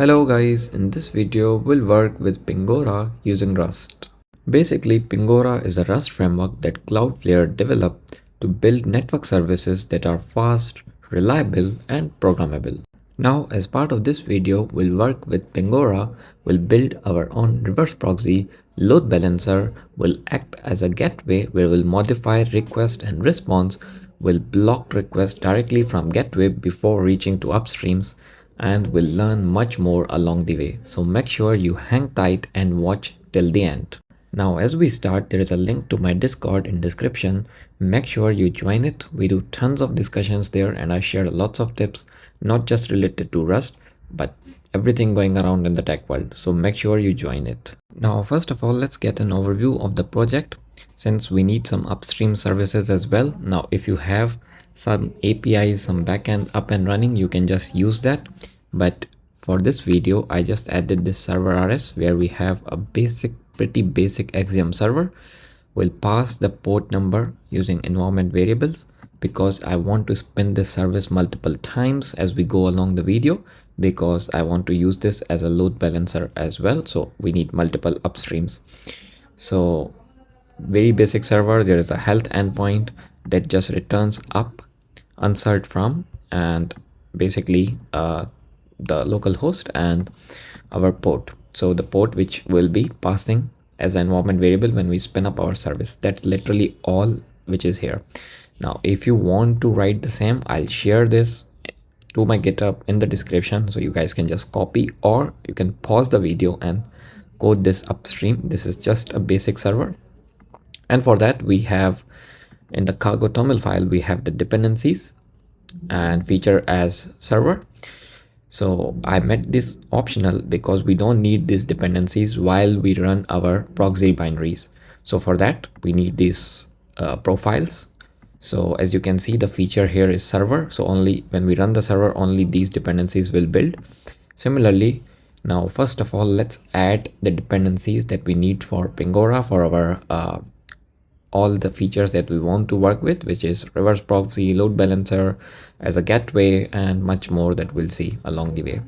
Hello guys, in this video we'll work with Pingora using Rust. Basically, Pingora is a Rust framework that Cloudflare developed to build network services that are fast, reliable and programmable. Now as part of this video, we'll work with Pingora, we'll build our own reverse proxy, load balancer, will act as a gateway where we'll modify request and response, will block requests directly from gateway before reaching to upstreams, and we'll learn much more along the way. So make sure you hang tight and watch till the end. Now as we start, there is a link to my Discord in description. Make sure you join it. We do tons of discussions there and I share lots of tips, not just related to Rust, but everything going around in the tech world. So make sure you join it. Now first of all, let's get an overview of the project since we need some upstream services as well. Now if you have some APIs, some backend up and running, you can just use that. But for this video, I just added this server RS where we have a pretty basic Axiom server. We'll pass the port number using environment variables because I want to spin this service multiple times as we go along the video, because I want to use this as a load balancer as well. So we need multiple upstreams. So very basic server, there is a health endpoint that just returns up uncert from, and basically the local host and our port. So the port which will be passing as an environment variable when we spin up our service. That's literally all which is here. Now if you want to write the same, I'll share this to my GitHub in the description, so you guys can just copy, or you can pause the video and code this upstream. This is just a basic server, and for that we have in the cargo toml file we have the dependencies and feature as server. So I made this optional because we don't need these dependencies while we run our proxy binaries. So for that we need these profiles. So as you can see, the feature here is server, so only when we run the server only these dependencies will build. Similarly, now first of all let's add the dependencies that we need for Pingora for our all the features that we want to work with, which is reverse proxy, load balancer as a gateway, and much more that we'll see along the way.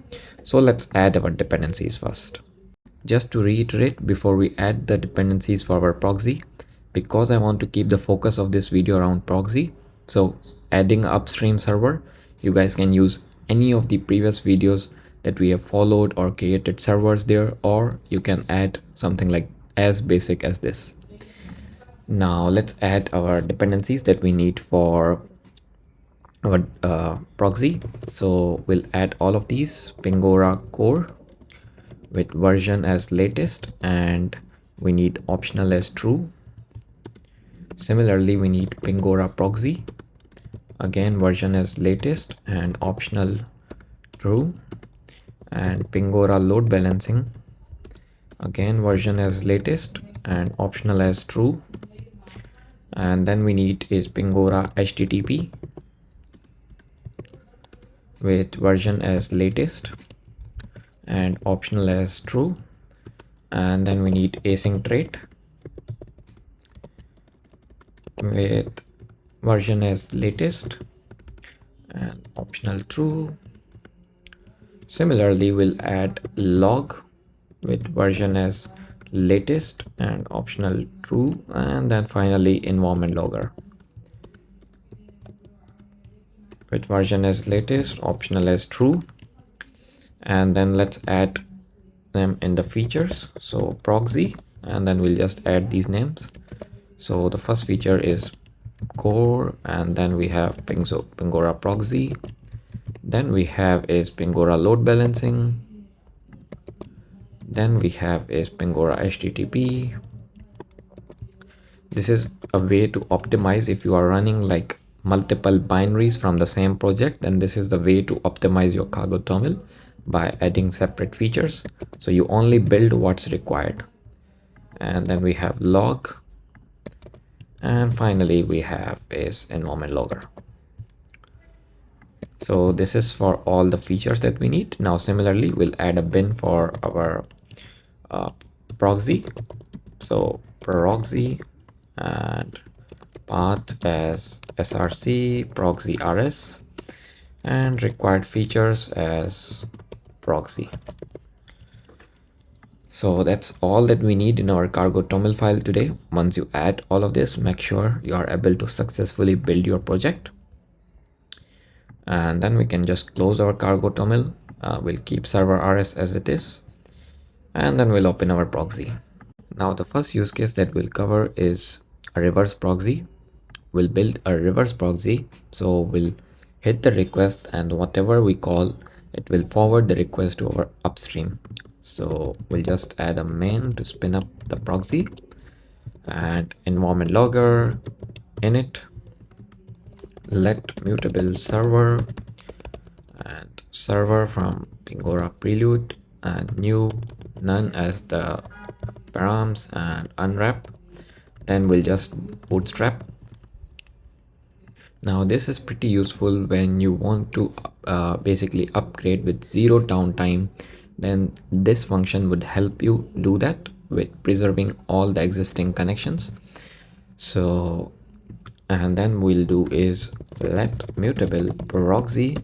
So let's add our dependencies first. Just to reiterate before we add the dependencies for our proxy, because I want to keep the focus of this video around proxy, so adding upstream server, you guys can use any of the previous videos that we have followed or created servers there, or you can add something like as basic as this. Now let's add our dependencies that we need for our proxy. So we'll add all of these. Pingora core with version as latest, and we need optional as true. Similarly, we need Pingora proxy, again version as latest and optional true, and Pingora load balancing, again version as latest and optional as true. And then we need is Pingora HTTP with version as latest and optional as true. And then we need async trait with version as latest and optional true. Similarly, we'll add log with version as latest and optional true, and then finally environment logger with version as latest, optional as true. And then let's add them in the features. So proxy, and then we'll just add these names. So the first feature is core, and then we have Pingora proxy, then we have is Pingora load balancing, then we have is Pingora HTTP. This is a way to optimize if you are running like multiple binaries from the same project, then this is the way to optimize your cargo toml by adding separate features, so you only build what's required. And then we have log, and finally we have is environment logger. So this is for all the features that we need. Now similarly, we'll add a bin for our proxy. So proxy and path as src proxy rs, and required features as proxy. So that's all that we need in our cargo toml file today. Once you add all of this, make sure you are able to successfully build your project. And then we can just close our cargo toml. We'll keep server rs as it is. And then we'll open our proxy. Now the first use case that we'll cover is a reverse proxy. We'll build a reverse proxy. So we'll hit the request, and whatever we call, it will forward the request to our upstream. So we'll just add a main to spin up the proxy, and environment logger init let mutable server, and server from Pingora prelude, and new none as the params, and unwrap. Then we'll just bootstrap. Now this is pretty useful when you want to basically upgrade with zero downtime. Then this function would help you do that with preserving all the existing connections. So, and then we'll do is let mutable proxy,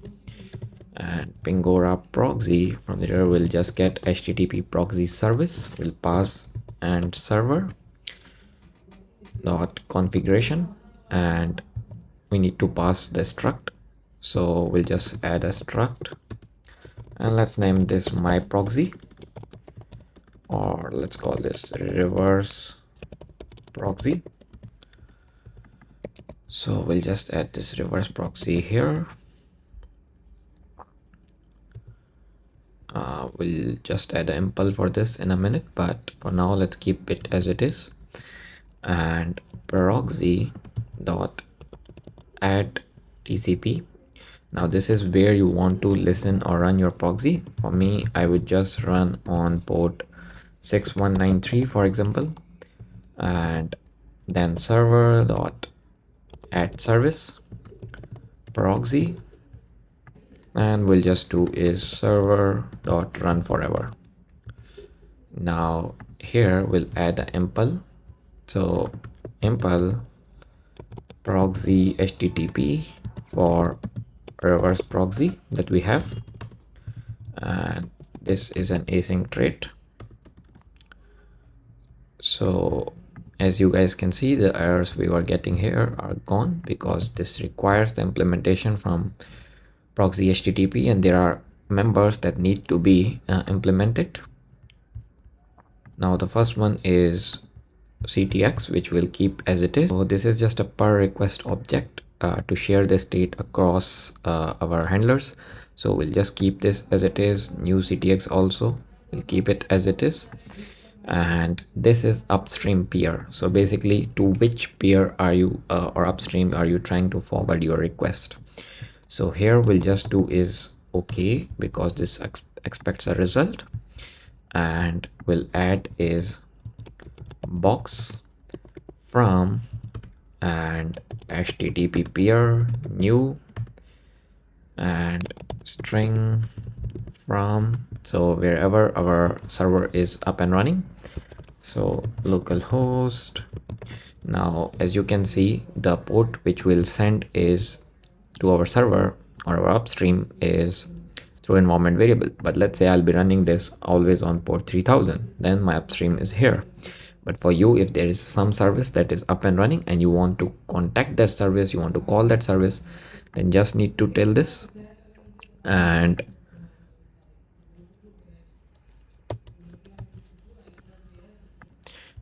and Pingora proxy. From there we'll just get HTTP proxy service. We'll pass and server dot configuration, and we need to pass the struct. So we'll just add a struct, and let's name this my proxy, or let's call this reverse proxy. So we'll just add this reverse proxy here. We'll just add an impl for this in a minute, but for now let's keep it as it is. And proxy dot add TCP. Now this is where you want to listen or run your proxy. For me, I would just run on port 6193, for example, and then server dot add service proxy, and we'll just do is server dot run forever. Now here we'll add an impl. So impl proxy HTTP for reverse proxy that we have, and this is an async trait. So as you guys can see, the errors we were getting here are gone because this requires the implementation from proxy HTTP, and there are members that need to be implemented. Now the first one is CTX, which will keep as it is. So this is just a per request object to share the state across our handlers. So we'll just keep this as it is. New CTX also, we'll keep it as it is. And this is upstream peer. So basically, to which peer are you or upstream are you trying to forward your request? So here we'll just do is okay, because this expects a result, and we'll add is box from and HTTP peer new and string from, so wherever our server is up and running. So localhost. Now as you can see, the port which will send is to our server or our upstream is through environment variable. But let's say I'll be running this always on port 3000, then my upstream is here. But for you, if there is some service that is up and running and you want to contact that service, you want to call that service, then just need to tell this, and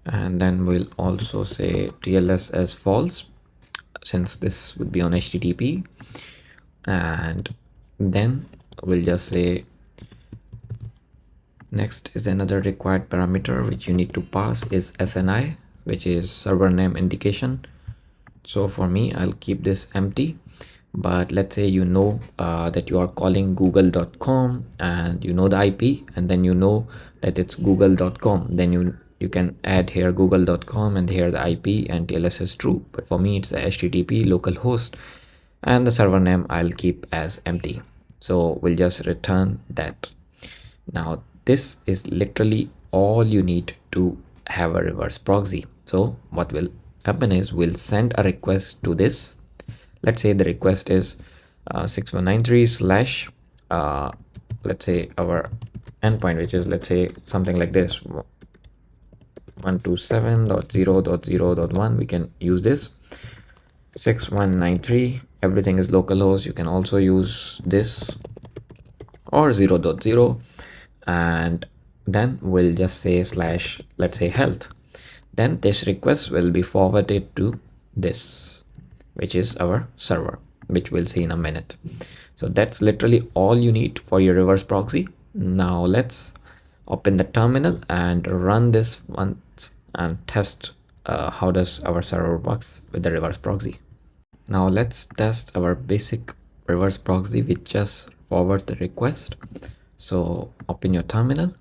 then we'll also say TLS as false, since this would be on HTTP. And then we'll just say next is another required parameter which you need to pass is SNI, which is server name indication. So for me, I'll keep this empty. But let's say you know that you are calling google.com, and you know the IP, and then you know that it's google.com, then you can add here google.com and here the IP, and TLS is true. But for me, it's the HTTP localhost, and the server name I'll keep as empty. So we'll just return that. Now this is literally all you need to have a reverse proxy. So what will happen is we'll send a request to this. Let's say the request is 6193 slash let's say our endpoint, which is, let's say, something like this, 127.0.0.1, we can use this. 6193, everything is localhost. You can also use this, or 0.0, and then we'll just say slash, let's say, health. Then this request will be forwarded to this, which is our server, which we'll see in a minute. So that's literally all you need for your reverse proxy. Now let's open the terminal and run this once and test how does our server works with the reverse proxy. Now let's test our basic reverse proxy which just forwards the request. So open your terminal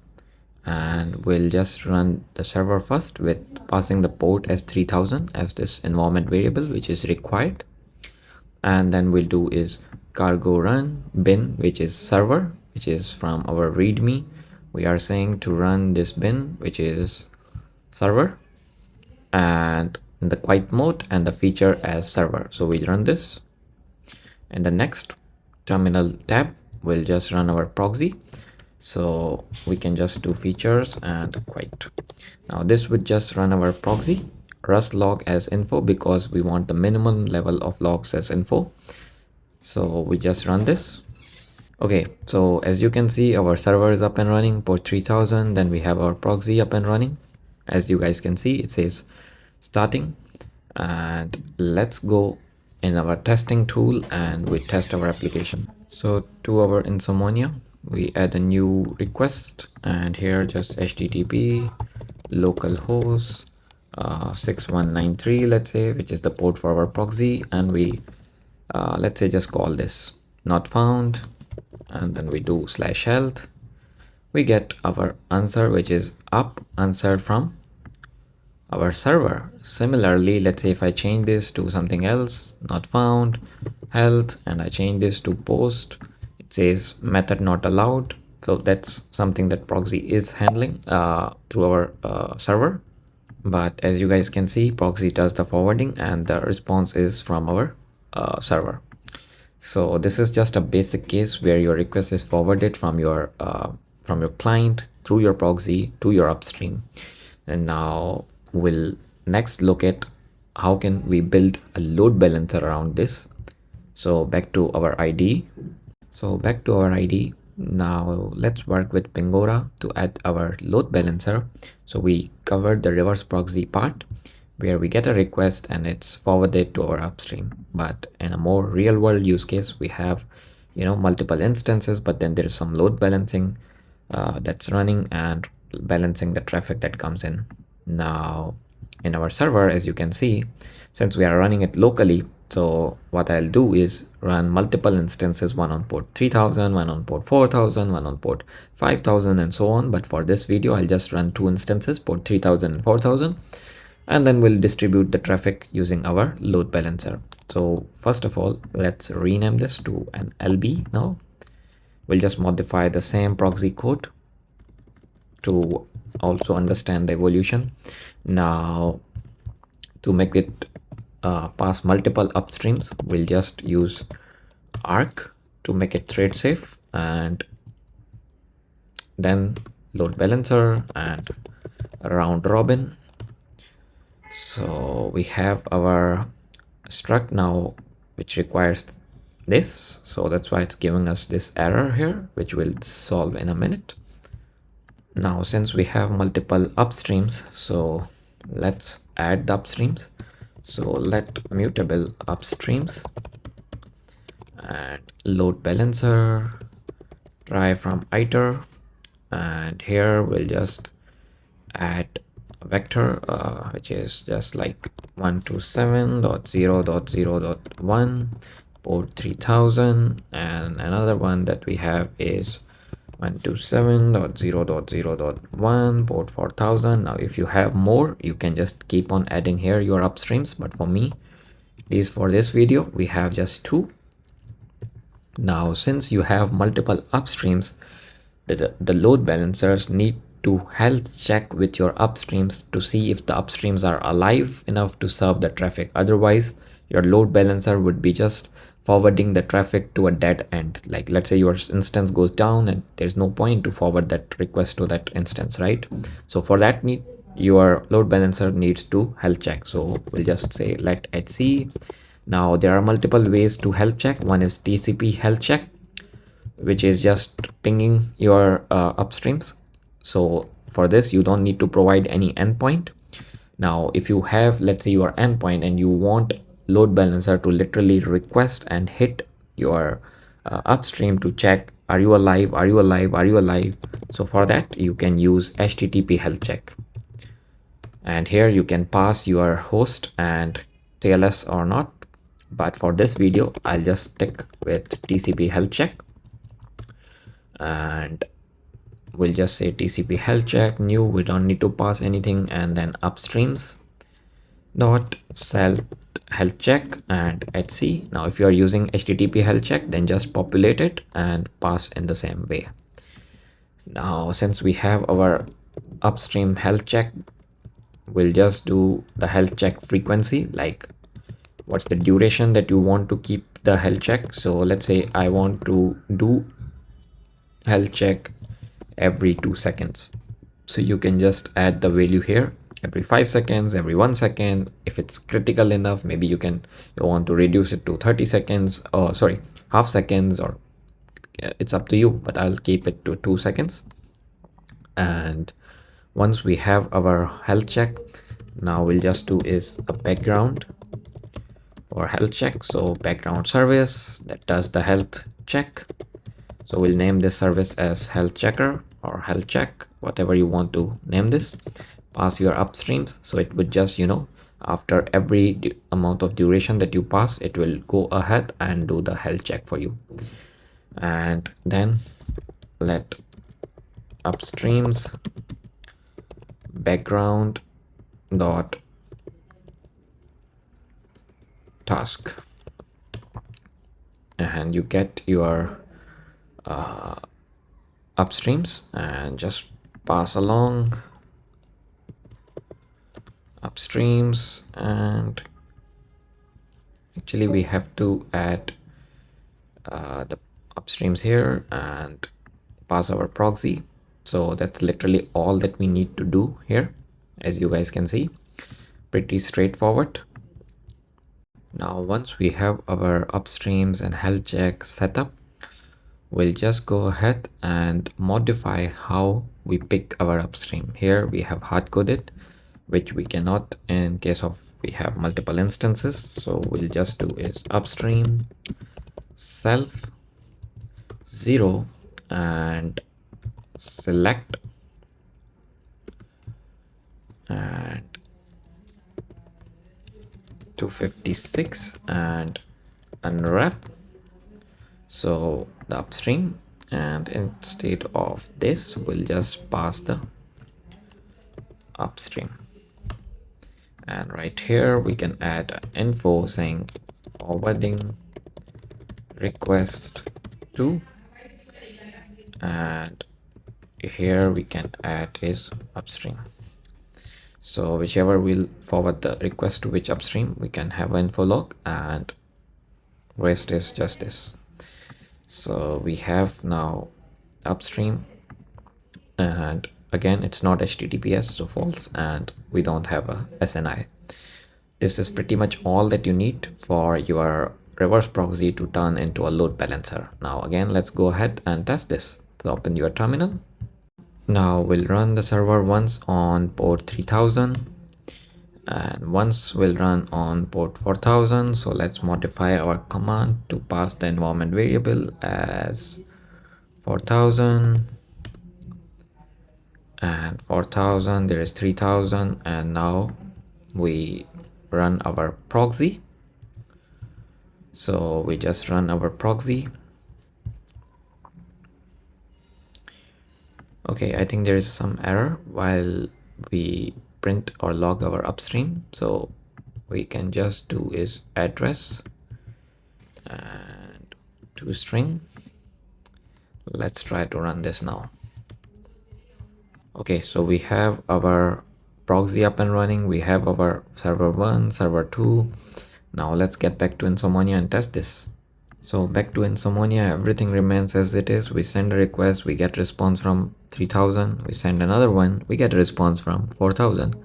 and we'll just run the server first with passing the port as 3000 as this environment variable which is required. And then we'll do is cargo run bin, which is server, which is from our readme. We are saying to run this bin, which is server, and in the quiet mode and the feature as server. So we run this. In the next terminal tab, we'll just run our proxy. So we can just do features and quiet. Now this would just run our proxy rust log as info because we want the minimum level of logs as info. So we just run this. Okay, so as you can see, our server is up and running, port 3000. Then we have our proxy up and running. As you guys can see, it says starting. And let's go in our testing tool and we test our application. So to our Insomnia, we add a new request, and here just HTTP localhost 6193, let's say, which is the port for our proxy, and we let's say just call this not found, and then we do slash health. We get our answer, which is up answered from our server. Similarly, let's say if I change this to something else, not found health, and I change this to post, it says method not allowed. So that's something that proxy is handling through our server. But as you guys can see, proxy does the forwarding and the response is from our server. So this is just a basic case where your request is forwarded from your client through your proxy to your upstream. And now we'll next look at how can we build a load balancer around this. So back to our IDE. Now let's work with Pingora to add our load balancer. So we covered the reverse proxy part where we get a request and it's forwarded to our upstream. But in a more real world use case, we have, multiple instances, but then there's some load balancing that's running and balancing the traffic that comes in. Now in our server, as you can see, since we are running it locally, so what I'll do is run multiple instances, one on port 3000, one on port 4000, one on port 5000, and so on. But for this video, I'll just run two instances, port 3000 and 4000, and then we'll distribute the traffic using our load balancer. So first of all, let's rename this to an LB now. We'll just modify the same proxy code to also understand the evolution. Now to make it pass multiple upstreams, we'll just use arc to make it thread safe, and then load balancer and round robin. So we have our struct now which requires this, so that's why it's giving us this error here, which we'll solve in a minute. Now since we have multiple upstreams, so let's add the upstreams. So let mutable upstreams and load balancer try from iter, and here we'll just add a vector which is just like 127.0.0.1 port 3000, and another one that we have is 127.0.0.1 port 4000. Now if you have more, you can just keep on adding here your upstreams, but for me, at least for this video, we have just two. Now since you have multiple upstreams, the load balancers need to health check with your upstreams to see if the upstreams are alive enough to serve the traffic. Otherwise your load balancer would be just forwarding the traffic to a dead end. Like let's say your instance goes down and there's no point to forward that request to that instance, right? So for that need, your load balancer needs to health check. So we'll just say let HC. Now there are multiple ways to health check. One is TCP health check, which is just pinging your upstreams. So for this, you don't need to provide any endpoint. Now, if you have, let's say, your endpoint and you want load balancer to literally request and hit your upstream to check, are you alive? Are you alive? Are you alive? So for that, you can use HTTP health check. And here you can pass your host and TLS or not. But for this video, I'll just stick with TCP health check. And we'll just say TCP health check new. We don't need to pass anything, and then upstreams dot self health check and HC. Now if you are using HTTP health check, then just populate it and pass in the same way. Now since we have our upstream health check, we'll just do the health check frequency, like what's the duration that you want to keep the health check. So let's say I want to do health check every 2 seconds. So you can just add the value here, every 5 seconds, every 1 second. If it's critical enough, maybe you want to reduce it to 30 seconds, or sorry, half seconds, or it's up to you, but I'll keep it to 2 seconds. And once we have our health check, now we'll just do is a background or health check. So background service that does the health check. So we'll name this service as health checker or health check, whatever you want to name this. Pass your upstreams. So it would just, after every amount of duration that you pass, it will go ahead and do the health check for you. And then let upstreams background dot task, and you get your upstreams, and just pass along upstreams. And actually we have to add the upstreams here and pass our proxy. So that's literally all that we need to do here. As you guys can see, pretty straightforward. Now once we have our upstreams and health check set up, we'll just go ahead and modify how we pick our upstream. Here we have hard coded, which we cannot in case of we have multiple instances. So we'll just do is upstream self 0 and select and 256 and unwrap. So the upstream, and instead of this, we'll just pass the upstream. And right here we can add info saying forwarding request to, and here we can add is upstream. So whichever will forward the request to which upstream, we can have an info log, and rest is just this. So we have now upstream, and again it's not HTTPS, so false, and we don't have a SNI. This is pretty much all that you need for your reverse proxy to turn into a load balancer. Now again, let's go ahead and test this. So open your terminal. Now we'll run the server once on port 3000 and once we'll run on port 4000. So let's modify our command to pass the environment variable as 4000, and 4000 there is 3000, and now we run our proxy. So we just run our proxy. Okay, I think there is some error while we print or log our upstream. So we can just do is address and toString. Let's try to run this now. Okay, so we have our proxy up and running. We have our server 1, server 2. Now let's get back to Insomnia and test this. So back to Insomnia, everything remains as it is. We send a request, we get response from 3000. We send another one, we get a response from 4000.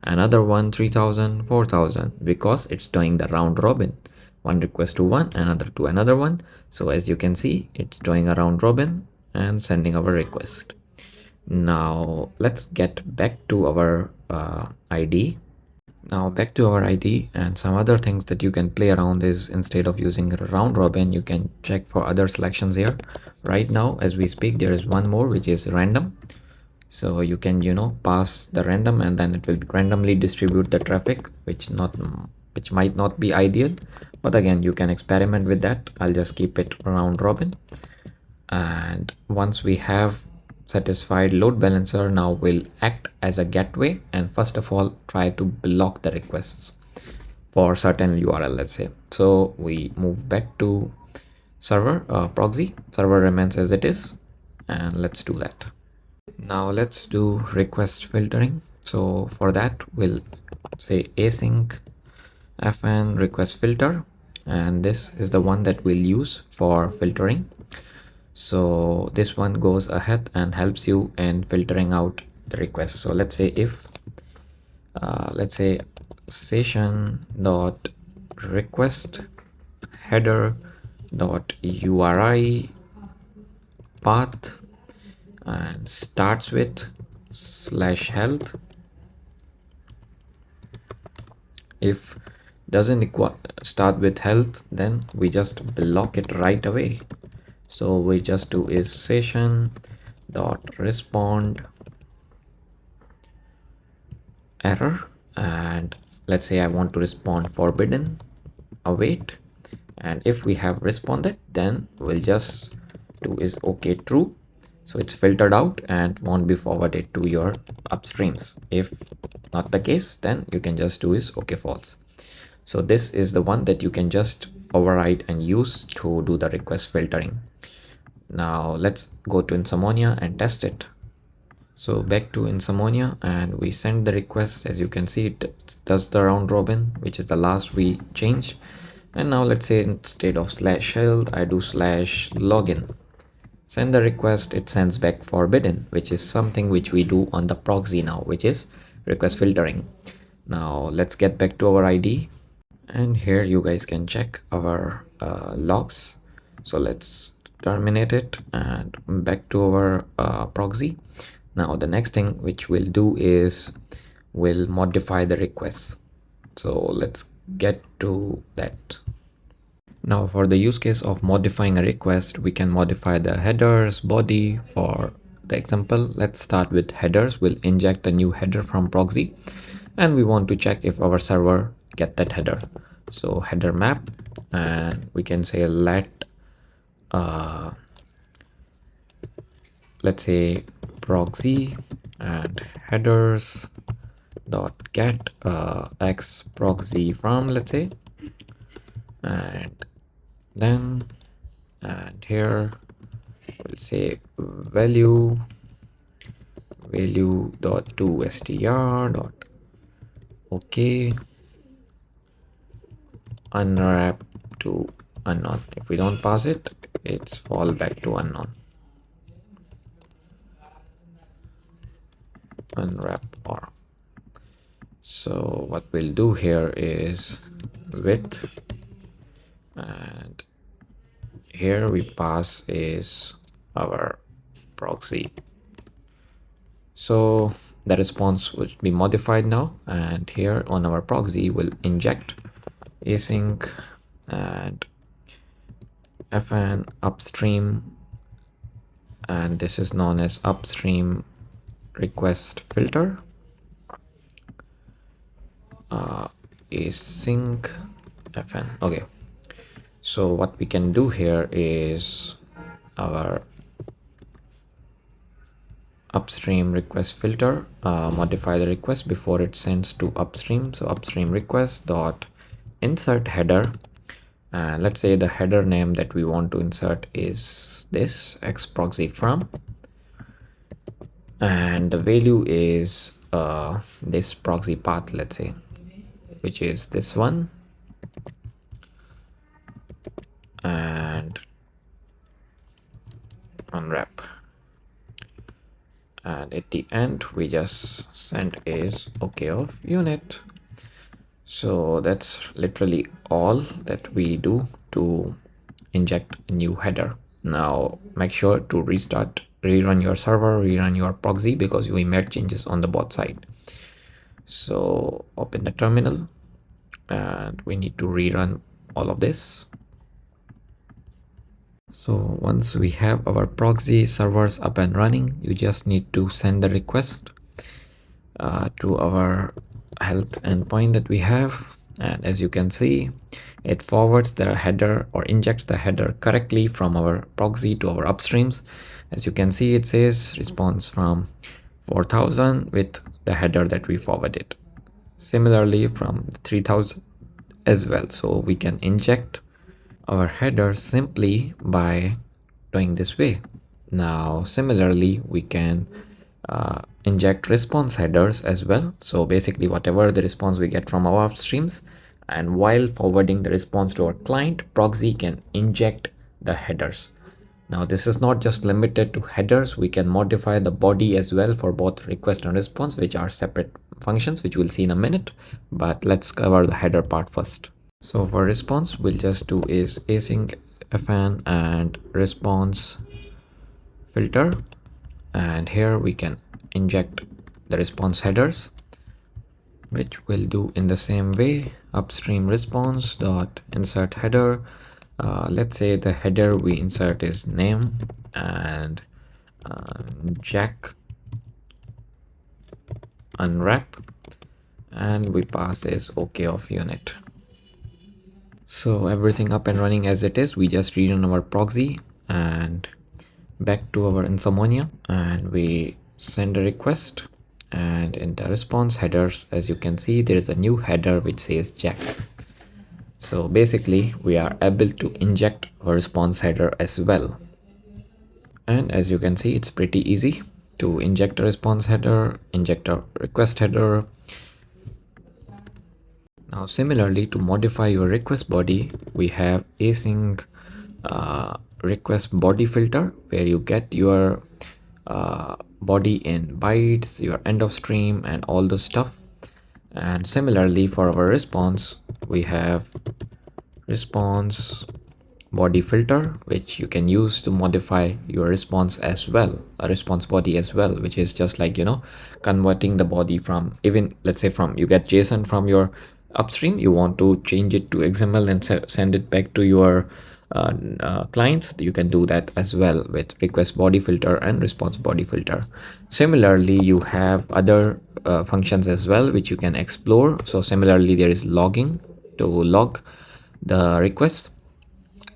Another one, 3000, 4000, because it's doing the round robin. One request to one, another to another one. So as you can see, it's doing a round robin and sending our request. Now let's get back to our ID. Now back to our ID, and some other things that you can play around is, instead of using round robin, you can check for other selections here. Right now as we speak, there is one more which is random. So you can pass the random, and then it will randomly distribute the traffic, which might not be ideal, but again you can experiment with that. I'll just keep it round robin. And once we have satisfied load balancer, now we'll act as a gateway and first of all try to block the requests for certain URL, let's say. So we move back to server proxy. Server remains as it is, and let's do that. Now let's do request filtering. So for that we'll say async fn request filter, and this is the one that we'll use for filtering. So this one goes ahead and helps you in filtering out the requests. So let's say if let's say session dot request header dot URI path and starts with /health. If doesn't start with health, then we just block it right away. So we just do is session dot respond error, and let's say I want to respond forbidden await, and if we have responded, then we'll just do is okay true. So it's filtered out and won't be forwarded to your upstreams. If not the case, then you can just do is okay false. So this is the one that you can just override and use to do the request filtering. Now let's go to Insomnia and test it. So back to Insomnia, and we send the request. As you can see, it does the round robin, which is the last we change. And now let's say instead of /health, I do /login. Send the request, it sends back forbidden, which is something which we do on the proxy now, which is request filtering. Now let's get back to our ID, and here you guys can check our logs. So let's terminate it and back to our proxy. Now the next thing which we'll do is we'll modify the requests. So let's get to that. Now for the use case of modifying a request, we can modify the headers, body. For the example, let's start with headers. We'll inject a new header from proxy, and we want to check if our server get that header. So header map, and we can say let's say proxy and headers dot get x proxy from, let's say, and then and here we'll say value dot to str dot okay unwrap to unknown. If we don't pass it, it's fall back to unknown. Unwrap or. So what we'll do here is width, and here we pass is our proxy. So the response will be modified now, and here on our proxy we'll inject async and fn upstream, and this is known as upstream request filter async fn. Okay, so what we can do here is our upstream request filter modify the request before it sends to upstream. So upstream request dot insert header, and let's say the header name that we want to insert is this x proxy from, and the value is this proxy path, let's say, which is this one, and unwrap, and at the end we just send is okay of unit. So that's literally all that we do to inject a new header. Now make sure to rerun your server, rerun your proxy, because we made changes on the bot side. So open the terminal and we need to rerun all of this. So once we have our proxy servers up and running, you just need to send the request to our health endpoint that we have, and as you can see, it forwards the header or injects the header correctly from our proxy to our upstreams. As you can see, it says response from 4000 with the header that we forwarded, similarly from 3000 as well. So we can inject our header simply by doing this way. Now similarly we can inject response headers as well. So basically whatever the response we get from our upstreams, and while forwarding the response to our client, proxy can inject the headers. Now this is not just limited to headers, we can modify the body as well for both request and response, which are separate functions which we'll see in a minute, but let's cover the header part first. So for response, we'll just do is async fn and response filter, and here we can inject the response headers, which we'll do in the same way. Upstream response dot insert header. Let's say the header we insert is name and jack unwrap, and we pass is okay of unit. So everything up and running as it is. We just rerun our proxy and back to our insomnia, and we send a request, and in the response headers, as you can see, there is a new header which says jack. So basically we are able to inject a response header as well. And as you can see, it's pretty easy to inject a response header, inject a request header. Now similarly, to modify your request body, we have async request body filter, where you get your body in bytes, your end of stream, and all the stuff. And similarly for our response, we have response body filter, which you can use to modify your response as well, a response body as well, which is just like, you know, converting the body from, even let's say from you get JSON from your upstream, you want to change it to XML and send it back to your clients. You can do that as well with request body filter and response body filter. Similarly, you have other functions as well which you can explore. So similarly, there is logging to log the request.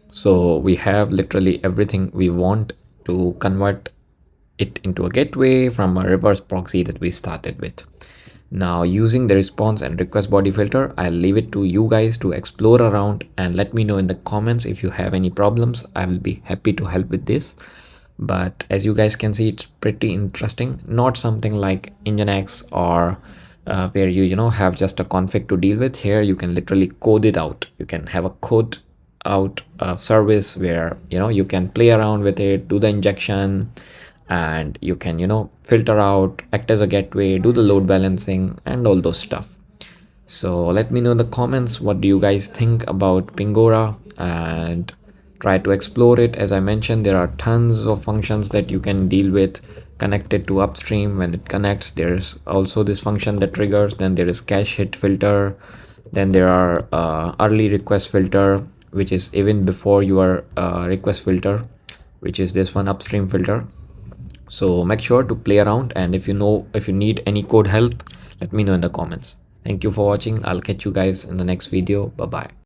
So we have literally everything we want to convert it into a gateway from a reverse proxy that we started with. Now using the response and request body filter, I'll leave it to you guys to explore around and let me know in the comments if you have any problems. I will be happy to help with this. But as you guys can see, it's pretty interesting, not something like Nginx or where you know have just a config to deal with. Here you can literally code it out. You can have a code out service where you know you can play around with it, do the injection, and you can, you know, filter out, act as a gateway, do the load balancing, and all those stuff. So let me know in the comments, what do you guys think about Pingora, and try to explore it. As I mentioned, there are tons of functions that you can deal with connected to upstream. When it connects, there's also this function that triggers, then there is cache hit filter, then there are early request filter, which is even before your request filter, which is this one, upstream filter. So make sure to play around, and if you need any code help, let me know in the comments. Thank you for watching. I'll catch you guys in the next video. Bye bye.